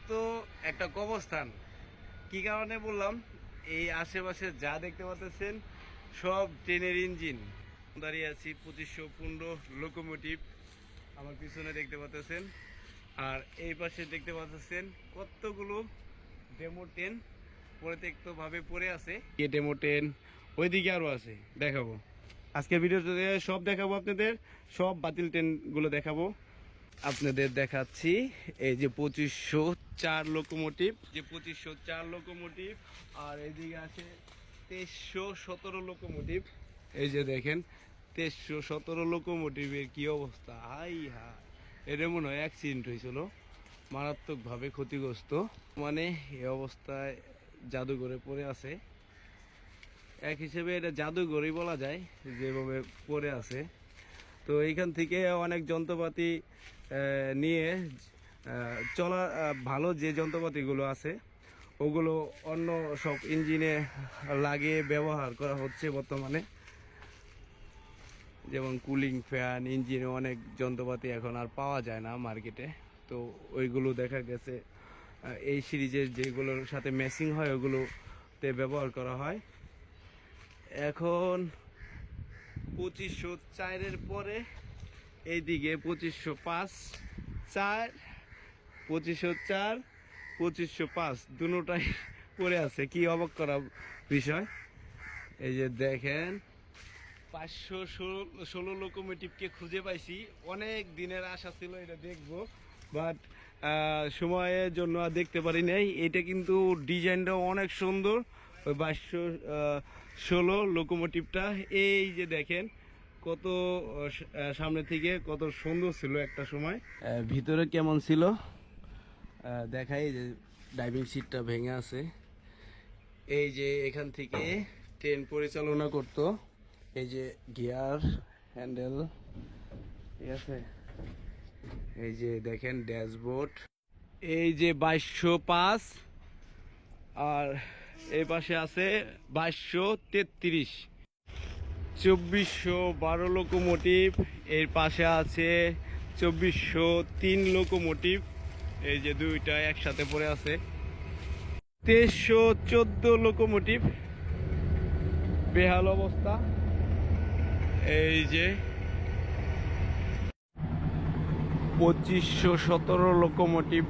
তো একটা কবরস্থান। কি কারণে বললাম, এই আশেপাশে যা দেখতে পাচ্ছেন সব ট্রেনের ইঞ্জিন। দাঁড়িয়ে আছি 2515 লোকোমোটিভ আমার পিছনে দেখতে পাচ্ছেন, আর এই পাশে দেখতে পাচ্ছেন কতগুলো ডেমো ট্রেন পরিত্যক্ত ভাবে পড়ে আছে। এই ডেমো ট্রেন ওইদিকে আরো আছে, দেখাবো আজকে ভিডিওতে, সব দেখাবো আপনাদের, সব বাতিল ট্রেনগুলো দেখাবো আপনাদের। দেখাচ্ছি এই যে 2504 লোকোমোটিভ, আর এইদিকে আছে 2317 লোকোমোটিভ। এই যে দেখেন 2317 লোকোমোটিভের কি অবস্থা, হাই হা, এটা মনে হয় অ্যাক্সিডেন্ট হয়েছিল, মারাত্মকভাবে ক্ষতিগ্রস্ত, মানে এই অবস্থায় জাদুঘরে পড়ে আছে। এক হিসেবে এটা জাদুঘরই বলা যায়, যেভাবে পড়ে আছে। তো এইখান থেকে অনেক যন্ত্রপাতি নিয়ে চলা, ভালো যে যন্ত্রপাতিগুলো আছে ওগুলো অন্য সব ইঞ্জিনে লাগিয়ে ব্যবহার করা হচ্ছে বর্তমানে। যেমন কুলিং ফ্যান, ইঞ্জিনে অনেক যন্ত্রপাতি এখন আর পাওয়া যায় না মার্কেটে, তো ওইগুলো দেখা গেছে এই সিরিজের যেগুলোর সাথে ম্যাচিং হয় ওগুলোতে ব্যবহার করা হয়। এখন 2504-এর পরে এইদিকে 2505, 2504, 2505 দুটোটাই পড়ে আছে। কি অবাক করা বিষয়, এই যে দেখেন 516 লোকোমোটিভকে খুঁজে পাইছি। অনেক দিনের আশা ছিল এটা দেখবো, বাট সময়ের জন্য আর দেখতে পারি নাই। এটা কিন্তু ডিজাইনটাও অনেক সুন্দর, ওই 516 লোকোমোটিভটা। এই যে দেখেন কত সামনে থেকে কত সুন্দর ছিল একটা সময়। ভিতরে কেমন ছিল দেখাই, যে ড্রাইভিং সিটটা ভেঙে আছে। এই যে এখান থেকে ট্রেন পরিচালনা করতো, এই যে গিয়ার, হ্যান্ডেল, ঠিক আছে। এই যে দেখেন ড্যাশবোর্ড, এই যে 2205, আর এই পাশে আছে 2233। 2412 লোকোমোটিভ, এর পাশে আছে 2403 লোকোমোটিভ। এই যে দুইটা একসাথে পড়ে আছে। 2314 লোকোমোটিভ, বেহাল অবস্থা। এই যে 2517 লোকোমোটিভ,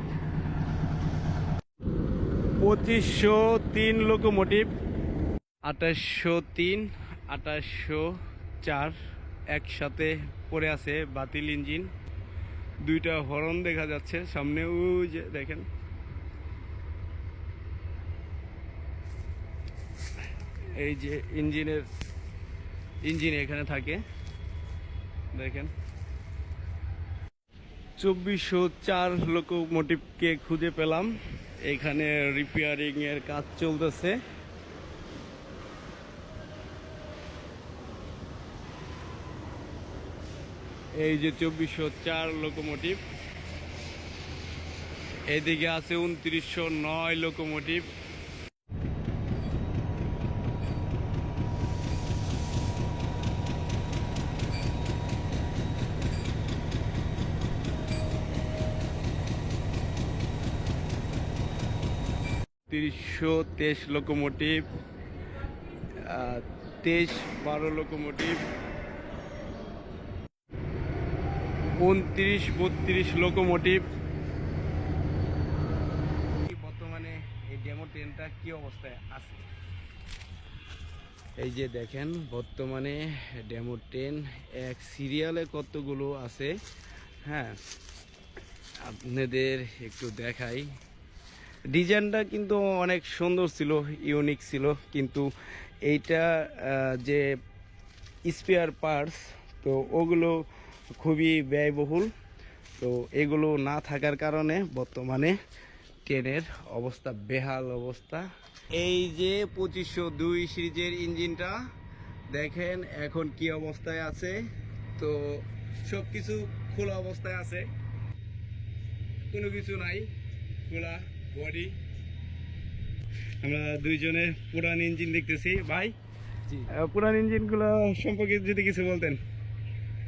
2503 লোকোমোটিভ, 2803, 2804 একসাথে পড়ে আছে। বাতিল ইঞ্জিন, দুইটা হর্ন দেখা যাচ্ছে সামনে, ওই যে দেখেন। এই যে ইঞ্জিন এখানে থাকে, দেখেন। 2404 লোকোমোটিভকে খুঁজে পেলাম, এখানে রিপেয়ারিং এর কাজ চলতেছে। এই যে 2404 লোকোমোটিভ, এদিকে আছে 2909 লোকোমোটিভ। তিরিশশো 23 locomotive, 2312 locomotive, 2932 locomotive. বর্তমানে এই ডেমো ট্রেনটা কি অবস্থায় আছে, এই যে দেখেন বর্তমানে ডেমো ট্রেন এক সিরিয়ালে কতগুলো আছে। হ্যাঁ, আপনাদের একটু দেখাই। ডিজাইনটা কিন্তু অনেক সুন্দর ছিল, ইউনিক ছিল, কিন্তু এইটা যে স্পেয়ার পার্টস, তো ওগুলো খুবই ব্যয়বহুল। তো এগুলো না থাকার কারণে বর্তমানে ট্রেনের অবস্থা বেহাল অবস্থা। এই যে 2502 সিরিজের ইঞ্জিনটা দেখেন এখন কি অবস্থায় আছে। তো সব কিছু খোলা অবস্থায় আছে, কোনো কিছু নাই, খোলা বডি। আমরা দুইজনে পুরান ইঞ্জিন দেখতেছি। ভাই, পুরান ইঞ্জিনগুলো সম্পর্কে যদি কিছু বলতেন।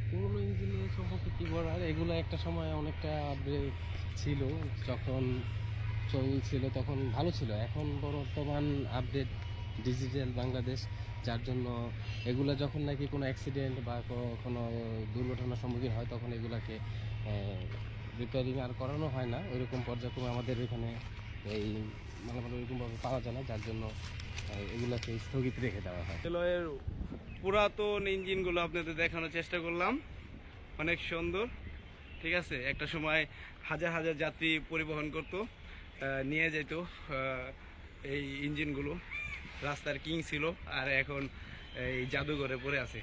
পুরোনো ইঞ্জিনের সম্পর্কে কি বলার, এগুলো একটা সময় অনেকটা আপডেট ছিল, যখন চলছিল তখন ভালো ছিল। এখন বর্তমান আপডেট ডিজিটাল বাংলাদেশ, যার জন্য এগুলো যখন নাকি কোনো অ্যাক্সিডেন্ট বা কোনো দুর্ঘটনার সম্মুখীন হয় তখন এগুলাকে রিপেয়ারিং আর করানো হয় না ওইরকম পর্যায়ক্রমে আমাদের এখানে এই মালামাল ওইরকমভাবে পাওয়া যায় না, যার জন্য এগুলাকে স্থগিত রেখে দেওয়া হয়। রেলওয়ের পুরাতন ইঞ্জিনগুলো আপনাদের দেখানোর চেষ্টা করলাম, অনেক সুন্দর। ঠিক আছে, একটা সময় হাজার হাজার যাত্রী পরিবহন করত, নিয়ে যেত এই ইঞ্জিনগুলো, রাস্তার কিং ছিল, আর এখন এই জাদুঘরে পড়ে আছে।